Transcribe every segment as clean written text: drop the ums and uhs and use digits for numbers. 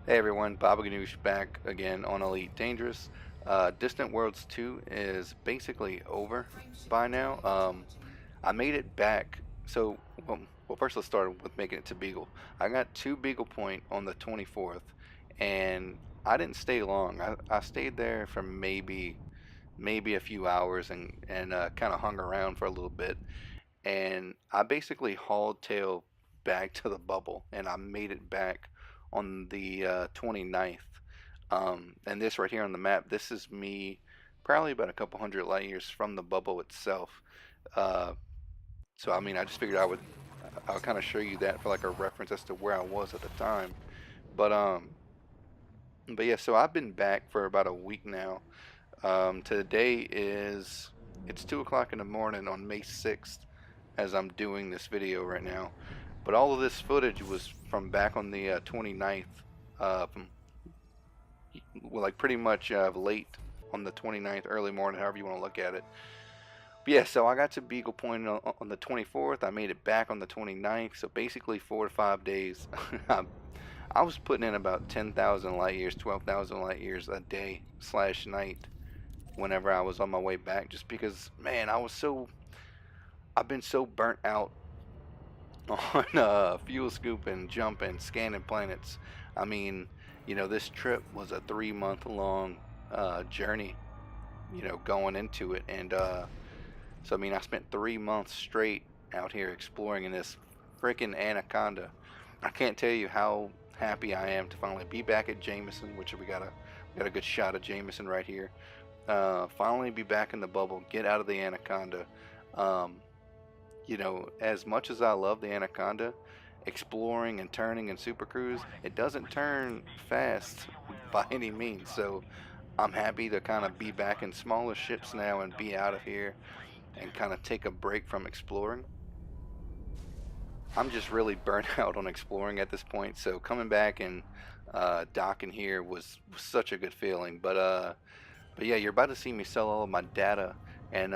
Hey everyone, Baba Ganoush back again on Elite Dangerous. Distant Worlds 2 is basically over by now. I made it back. Well, first let's start with making it to Beagle. I got to Beagle Point on the 24th, and I didn't stay long. I stayed there for maybe a few hours and kind of hung around for a little bit. And I basically hauled tail back to the bubble, and I made it back on the 29th. And this right here on the map, this is me probably about a couple hundred light years from the bubble itself. Uh, so I mean, I just figured I'll kind of show you that for like a reference as to where I was at the time. But um, but yeah, so I've been back for about a week now. Today is it's 2 o'clock in the morning on May 6th as I'm doing this video right now. But all of this footage was from back on the 29th, from, well, like pretty much late on the 29th, early morning, however you want to look at it. But yeah, so I got to Beagle Point on the 24th. I made it back on the 29th, so basically 4 to 5 days. I was putting in about 10,000 light years, 12,000 light years a day slash night whenever I was on my way back, just because, man, I've been so burnt out on fuel scooping, jumping, scanning planets. I mean, this trip was a 3 month long journey, going into it. And so, I mean, I spent 3 months straight out here exploring in this freaking anaconda. I can't tell you how happy I am to finally be back at Jameson, which we got a good shot of Jameson right here. Finally be back in the bubble, get out of the anaconda. Um, as much as I love the Anaconda, exploring and turning in Super Cruise, it doesn't turn fast by any means. So I'm happy to kind of be back in smaller ships now and be out of here and kind of take a break from exploring. I'm just really burnt out on exploring at this point. So coming back and docking here was such a good feeling. But yeah, you're about to see me sell all of my data, and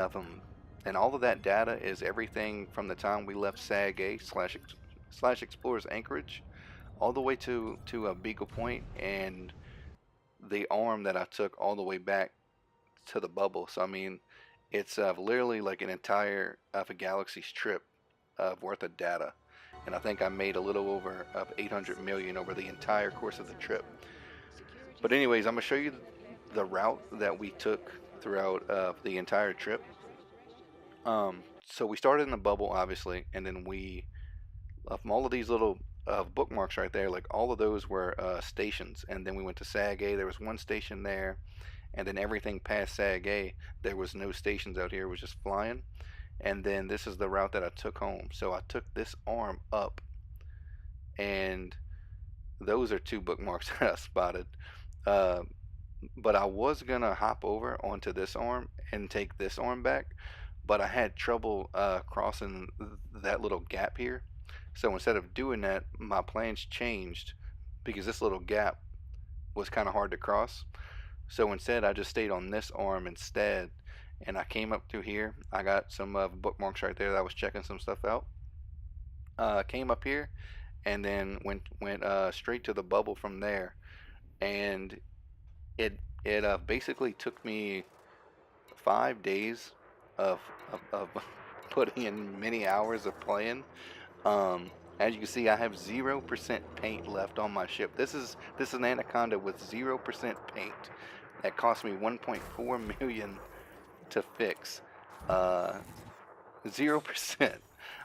all of that data is everything from the time we left SAG A slash Explorers Anchorage, all the way to Beagle Point, and the arm that I took all the way back to the bubble. So I mean, it's literally like an entire of a galaxy's trip of worth of data, and I think I made a little over of 800 million over the entire course of the trip. But anyways, I'm gonna show you the route that we took throughout the entire trip. So we started in the bubble, obviously, and then from all of these little bookmarks right there, like all of those were stations. And then we went to SAG A. There was one station there, and then everything past SAG A, there was no stations out here. It was just flying. And then this is the route that I took home. So I took this arm up, and those are two bookmarks that I spotted. Uh, but I was gonna hop over onto this arm and take this arm back, but I had trouble crossing that little gap here. So instead of doing that, my plans changed because this little gap was kind of hard to cross. So instead, I just stayed on this arm instead, and I came up through here. I got some bookmarks right there that I was checking some stuff out. Came up here, and then went straight to the bubble from there, and it basically took me 5 days of, of putting in many hours of playing. Um, as you can see, I have 0% paint left on my ship. This is an Anaconda with 0% paint. That cost me 1.4 million to fix. Uh, 0%.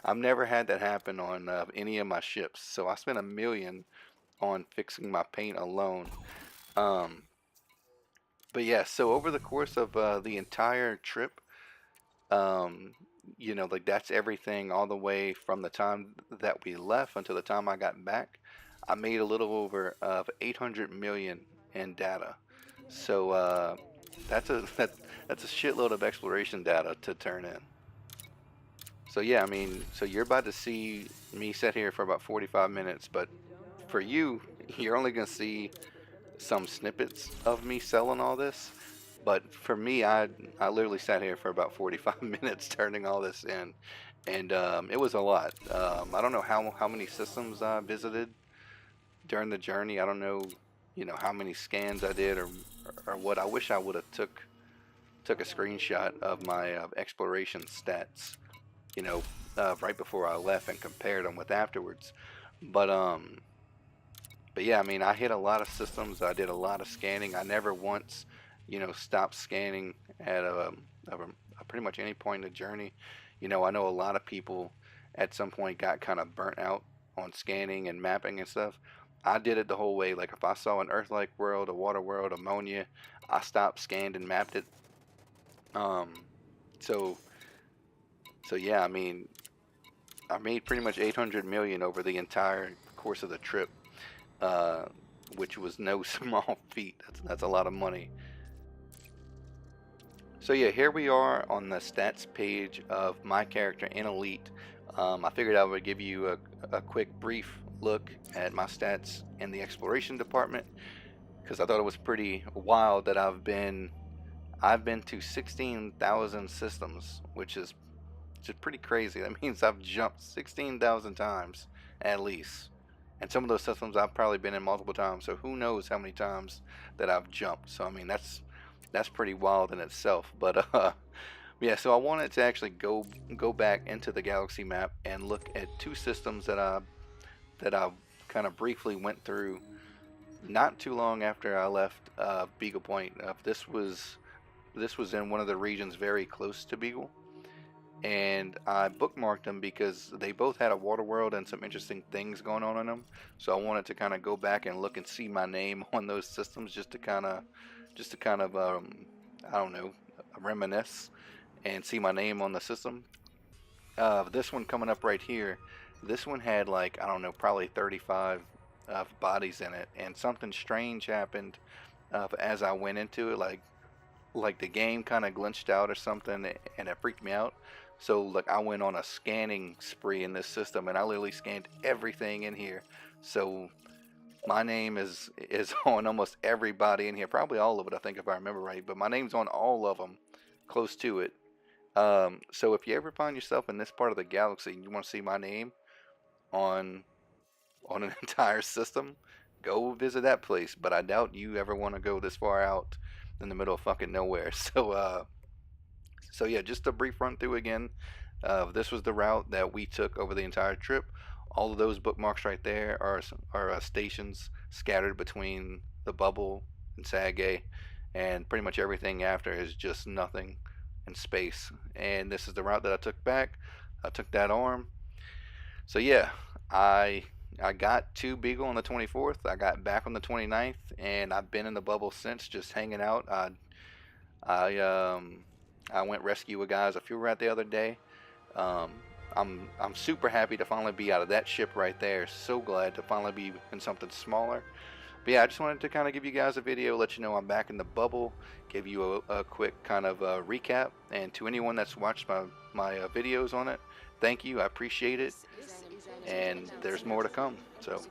I've never had that happen on any of my ships. So I spent 1 million on fixing my paint alone. Um, but yeah, so over the course of the entire trip, um, like that's everything all the way from the time that we left until the time I got back. I made a little over of 800 million in data. So that's a shitload of exploration data to turn in. So yeah, I mean, so you're about to see me sit here for about 45 minutes, but for you, you're only gonna see some snippets of me selling all this. But for me, I literally sat here for about 45 minutes turning all this in, and it was a lot. I don't know how many systems I visited during the journey. I don't know. you know, how many scans I did or what. I wish I would have took a screenshot of my exploration stats, you know, right before I left and compared them with afterwards. But but yeah, I mean, I hit a lot of systems. I did a lot of scanning. I never once, you know, stopped scanning at pretty much any point in the journey. You know, I know a lot of people at some point got kind of burnt out on scanning and mapping and stuff. I did it the whole way. Like if I saw an Earth-like world, a water world, ammonia, I stopped, scanned, and mapped it. Um, so so yeah, I mean, I made pretty much 800 million over the entire course of the trip, uh, which was no small feat. That's a lot of money. So yeah, here we are on the stats page of my character in Elite. I figured I would give you a quick brief look at my stats in the exploration department because I thought it was pretty wild that I've been to 16,000 systems, which is pretty crazy. That means I've jumped 16,000 times at least. And some of those systems I've probably been in multiple times, so who knows how many times that I've jumped. So I mean that's pretty wild in itself. But yeah, so I wanted to actually go back into the galaxy map and look at two systems that I kind of briefly went through not too long after I left Beagle Point. This was in one of the regions very close to Beagle, and I bookmarked them because they both had a water world and some interesting things going on in them. So I wanted to kind of go back and look and see my name on those systems just to kind of I don't know, reminisce and see my name on the system. This one coming up right here, this one had like I don't know, probably 35 bodies in it, and something strange happened as I went into it, like the game kind of glitched out or something, and it freaked me out. So like I went on a scanning spree in this system, and I literally scanned everything in here. So my name is on almost everybody in here, probably all of it, I think, if I remember right. But my name's on all of them, close to it. So if you ever find yourself in this part of the galaxy and you want to see my name on an entire system, go visit that place. But I doubt you ever want to go this far out in the middle of fucking nowhere. So yeah, just a brief run through again. This was the route that we took over the entire trip. All of those bookmarks right there are stations scattered between the bubble and Sagay, and pretty much everything after is just nothing in space. And this is the route that I took back. I took that arm. So yeah, I I got to Beagle on the 24th. I got back on the 29th, and I've been in the bubble since, just hanging out. I I went rescue a guy as a fuel rat the other day. Um, I'm super happy to finally be out of that ship right there. So glad to finally be in something smaller. But yeah, I just wanted to kind of give you guys a video, let you know I'm back in the bubble, give you a quick kind of recap, and to anyone that's watched my videos on it, thank you. I appreciate it, and there's more to come. So.